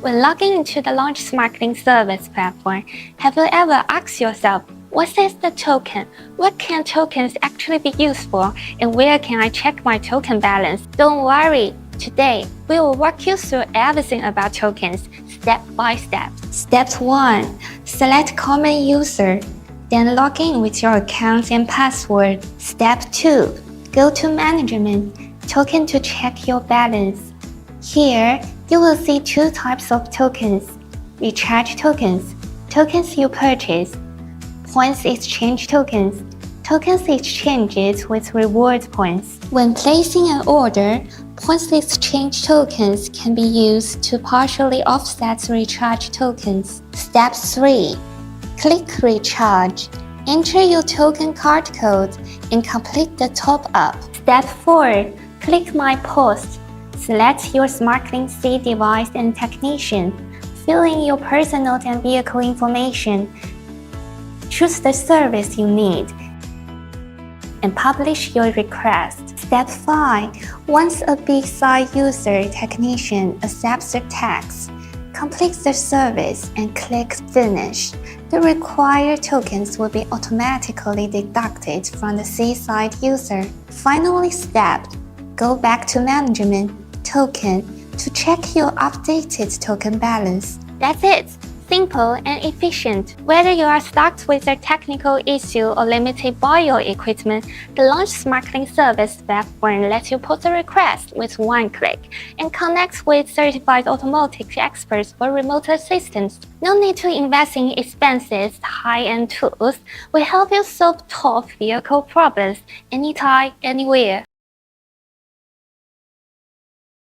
When logging into the Launch SmartLink service platform, have you ever asked yourself, what is the token? What can tokens actually be used for? And where can I check my token balance? Don't worry, today we will walk you through everything about tokens, step by step. Step 1. Select Common User. Then log in with your account and password. Step 2. Go to Management, Token to check your balance. Here, you will see two types of tokens: recharge tokens, tokens you purchase; points exchange tokens, tokens exchanges with reward points. When placing an order, points exchange tokens can be used to partially offset recharge tokens. Step 3. Click Recharge. Enter your token card code and complete the top-up. Step 4. Click My Post. Select your SmartLink C device and technician. Fill in your personal and vehicle information. Choose the service you need and publish your request. Step 5. Once a big site user technician accepts the task, complete the service and click Finish. The required tokens will be automatically deducted from the C-side user. Finally, go back to Management, Token, to check your updated token balance. That's it! Simple and efficient. Whether you are stuck with a technical issue or limited by your equipment, the Launch SmartLink service platform lets you put a request with one click and connect with certified automotive experts for remote assistance. No need to invest in expensive, high-end tools. We help you solve tough vehicle problems anytime, anywhere.